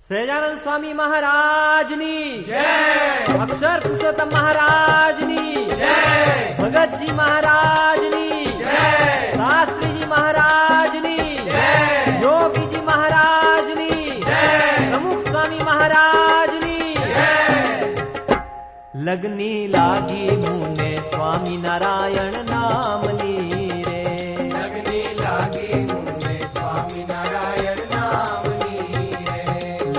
સહજાનંદ સ્વામી મહારાજની જય, અક્ષર પુરુષોત્તમ મહારાજની જય, ભગતજી મહારાજની જય, શાસ્ત્રીજી મહારાજની જય, યોગીજી મહારાજની જય, પ્રમુખ સ્વામી મહારાજની જય. લગની લાગી મુને સ્વામી નારાયણ નામની રે લગની લાગી મુને સ્વામિનારાયણ નામની રે.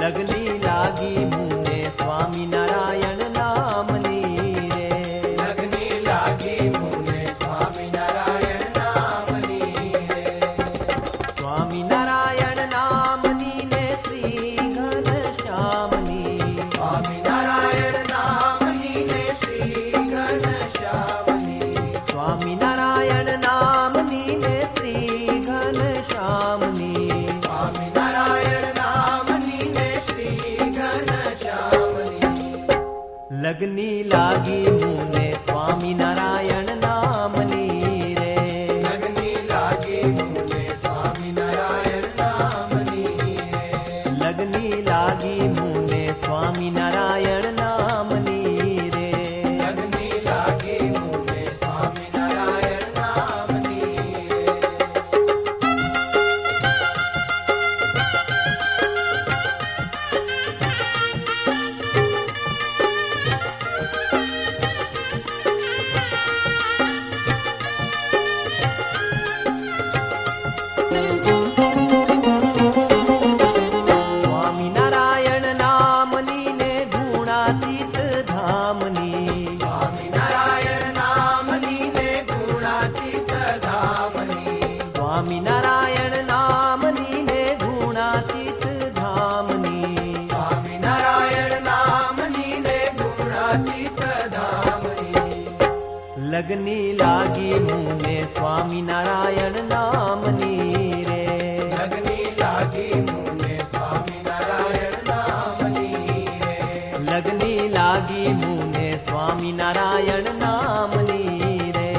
લગની લાગી મુને સ્વામી નારાયણ નામની રે લગની લાગી મુને સ્વામિનારાયણ નામની રે. સ્વામી નારાયણ નામની ને શ્રી ઘનશ્યામની સ્વામિનારાયણ નામની ને શ્રી ઘનશ્યામની. સ્વામિનારાયણ નામની ને શ્રી ઘનશ્યામની સ્વામિનારાયણ નામની ને શ્રી ઘનશ્યામની. લગની લાગી મુને સ્વામિનારાયણ નામની રે લગની લાગી મુને સ્વામિનારાયણ નામની રે. લગની લાગી મુને સ્વામિનારાયણ નામની રે લગની લાગી મુને સ્વામિનારાયણ નામની રે. સ્વામિનારાયણ નામની ને ગુણાતીત ધામની સ્વામિનારાયણ નામની ને ગુણાતીત ધામની. સ્વામિનારાયણ નામની ને ગુણાતીત ધામની સ્વામિનારાયણ નામની ને ગુણાતીત ધામની. લગની લાગી મુને સ્વામિનારાયણ નામની રે લગની લાગી મુને સ્વામિનારાયણ નામની રે. લગની લાગી મુને સ્વામિનારાયણ નામની રે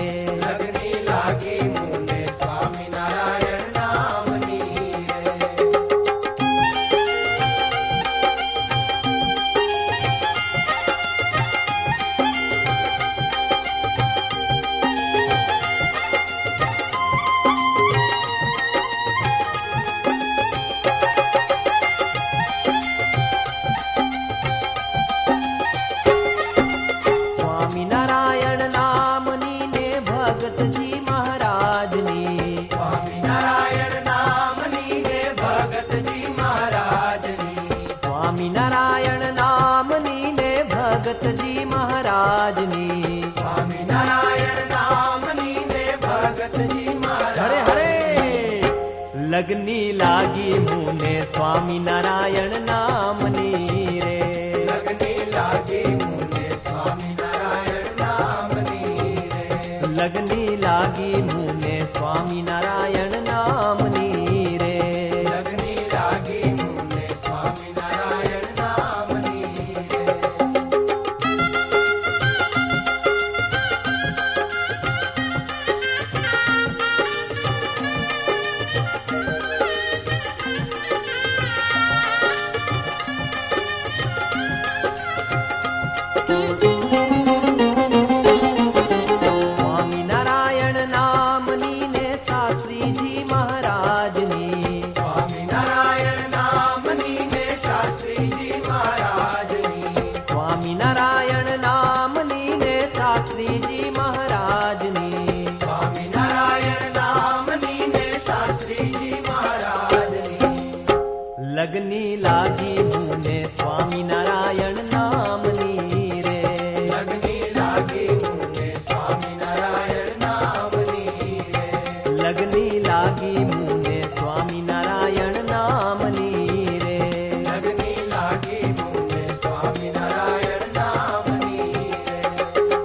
લગની લાગી મુને સ્વામિનારાયણ નામની રે. સ્વામિનારાયણ નામની ને ભગતજી મહારાજની સ્વામિનારાયણ નામની ને ભગતજી મહારાજની. સ્વામિનારાયણ નામની ને ભગતજી મહારાજની સ્વામિનારાયણ નામની ને ભગતજી મહારાજ. હરે હરે લગની લાગી મુને સ્વામિનારાયણ નામની રે લગની લાગી મુને સ્વામિનારાયણ નામની રે. લગની લાગી મુને સ્વામિનારાયણ નામની રે લગની લાગી મુને સ્વામિનારાયણ નામની રે. સ્વામિનારાયણ નામની ને શાસ્ત્રીજી મહારાજની સ્વામિનારાયણ નામની ને શાસ્ત્રીજી મહારાજની. સ્વામિનારાયણ નામની ને શાસ્ત્રીજી મહારાજની સ્વામિનારાયણ નામની ને શાસ્ત્રીજી મહારાજની. લગની લાગી મુને સ્વામિનારાયણ નામની રે લગની લાગી મુને સ્વામિનારાયણ નામની રે. લગની લાગી મુને સ્વામિનારાયણ નામની રે લગની લાગી મુને સ્વામિનારાયણ નામની રે. સ્વામિનારાયણ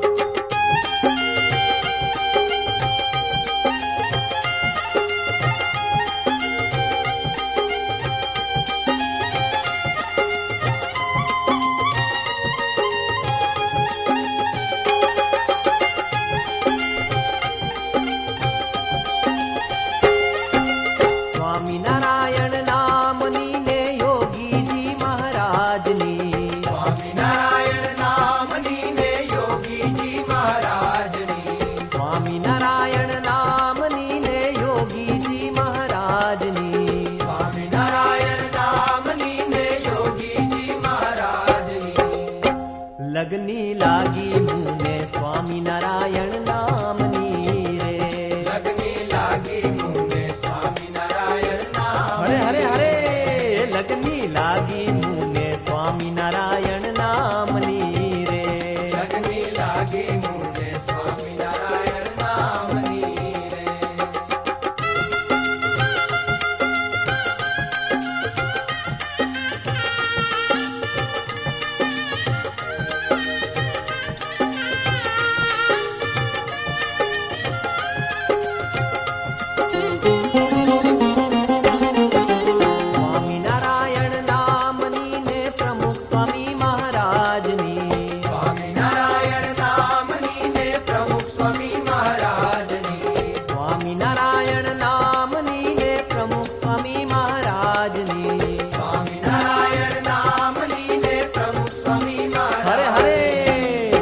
લાગી મુને સ્વામિનારાયણ નામની રે. લગની લાગી મુને સ્વામિનારાયણ નામની રે. સ્વામિનારાયણ નામની ને પ્રમુખ સ્વામી મહારાજની. સ્વામિનારાયણ નામની ને પ્રમુખ સ્વામી મહારાજની. સ્વામિનારાયણ નામની ને પ્રમુખ સ્વામી મહારાજની. સ્વામિનારાયણ નામની ને પ્રમુખ સ્વામી હરે મહારાજ. હરે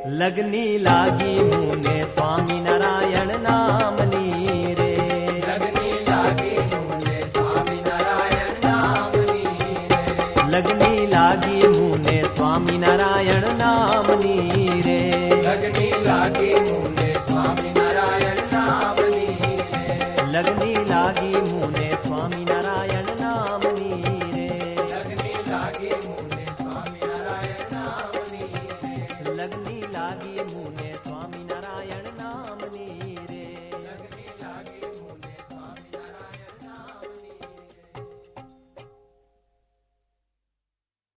લગની લાગી મુને સ્વામિનારાયણ નામની રે. લગની લાગી મુને સ્વામિનારાયણ નામની રે. લગની લાગી મુને સ્વામિનારાયણ નામની રે. લગની લાગી મુને સ્વામિનારાયણ નામની રે. લગની લાગી મુને સ્વામિનારાયણ નામની રે. લગની લાગી મુને